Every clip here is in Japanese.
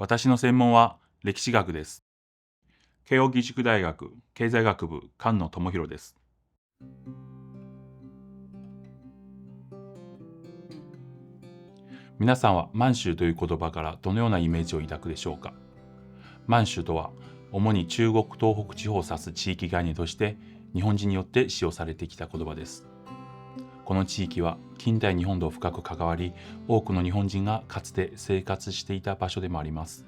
私の専門は歴史学です。慶應義塾大学経済学部菅野智博です。皆さんは満州という言葉からどのようなイメージを抱くでしょうか。満州とは主に中国東北地方を指す地域概念として日本人によって使用されてきた言葉です。この地域は近代日本と深く関わり、多くの日本人がかつて生活していた場所でもあります。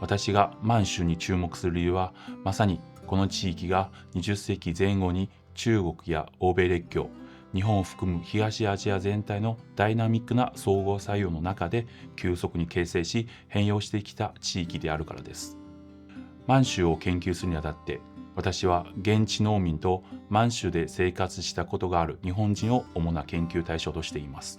私が満州に注目する理由は、まさにこの地域が20世紀前後に中国や欧米列強、日本を含む東アジア全体のダイナミックな総合作用の中で急速に形成し変容してきた地域であるからです。満州を研究するにあたって、私は現地農民と満州で生活したことがある日本人を主な研究対象としています。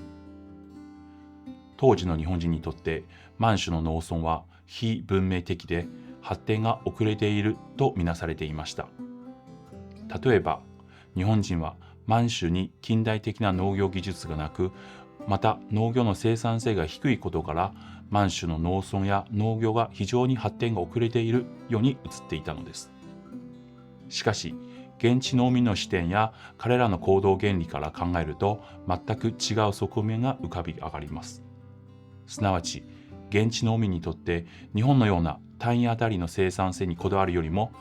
当時の日本人にとって満州の農村は非文明的で発展が遅れているとみなされていました。例えば日本人は満州に近代的な農業技術がなく、また農業の生産性が低いことから満州の農村や農業が非常に発展が遅れているように映っていたのです。しかし現地農民の視点や彼らの行動原理から考えると全く違う側面が浮かび上がります。すなわち現地農民にとって日本のような単位あたりの生産性にこだわるよりも、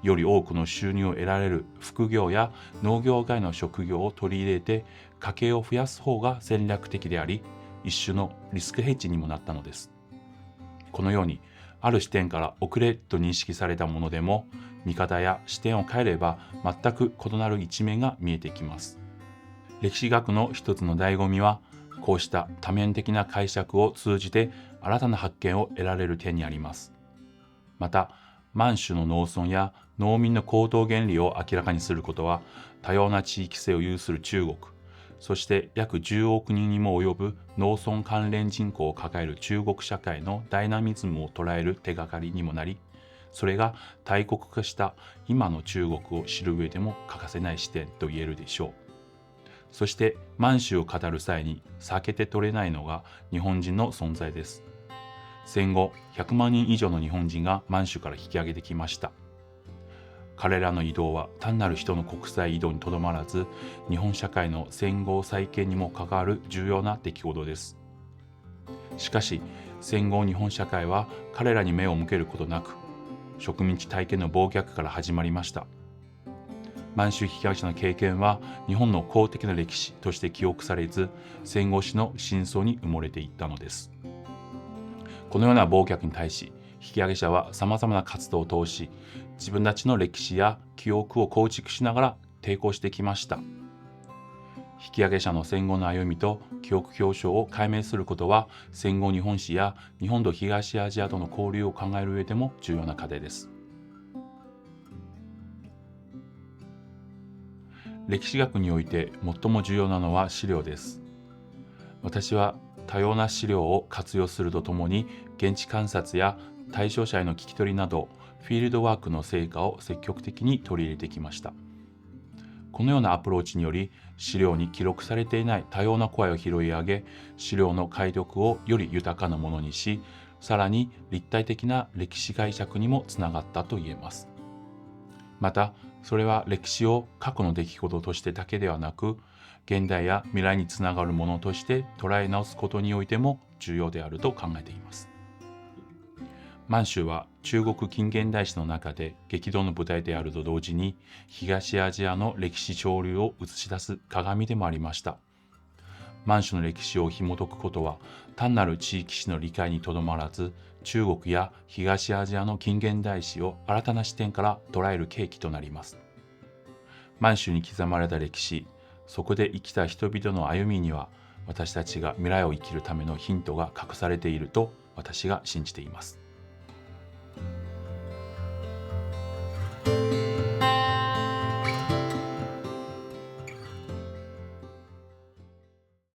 より多くの収入を得られる副業や農業外の職業を取り入れて家計を増やす方が戦略的であり、一種のリスクヘッジにもなったのです。このようにある視点から遅れと認識されたものでも、見方や視点を変えれば全く異なる一面が見えてきます。歴史学の一つの醍醐味は、こうした多面的な解釈を通じて新たな発見を得られる点にあります。また満州の農村や農民の行動原理を明らかにすることは、多様な地域性を有する中国、そして約10億人にも及ぶ農村関連人口を抱える中国社会のダイナミズムを捉える手がかりにもなり、それが大国化した今の中国を知る上でも欠かせない視点と言えるでしょう。そして満州を語る際に避けて取れないのが日本人の存在です。戦後100万人以上の日本人が満州から引き上げてきました。彼らの移動は単なる人の国際移動にとどまらず、日本社会の戦後再建にも関わる重要な出来事です。しかし戦後日本社会は彼らに目を向けることなく、植民地体系の暴虐から始まりました。満州引き上げ者の経験は日本の公的な歴史として記憶されず、戦後史の真相に埋もれていったのです。このような暴虐に対し、引き上げ者はさまざまな活動を通し、自分たちの歴史や記憶を構築しながら抵抗してきました。引き上げ者の戦後の歩みと記憶表彰を解明することは、戦後日本史や日本と東アジアとの交流を考える上でも重要な課題です。歴史学において最も重要なのは資料です。私は多様な資料を活用するとともに、現地観察や対象者への聞き取りなどフィールドワークの成果を積極的に取り入れてきました。このようなアプローチにより、資料に記録されていない多様な声を拾い上げ、資料の解読をより豊かなものにし、さらに立体的な歴史解釈にもつながったと言えます。またそれは歴史を過去の出来事としてだけではなく、現代や未来につながるものとして捉え直すことにおいても重要であると考えています。満州は中国近現代史の中で激動の舞台であると同時に、東アジアの歴史潮流を映し出す鏡でもありました。満州の歴史を紐解くことは、単なる地域史の理解にとどまらず、中国や東アジアの近現代史を新たな視点から捉える契機となります。満州に刻まれた歴史、そこで生きた人々の歩みには、私たちが未来を生きるためのヒントが隠されていると私が信じています。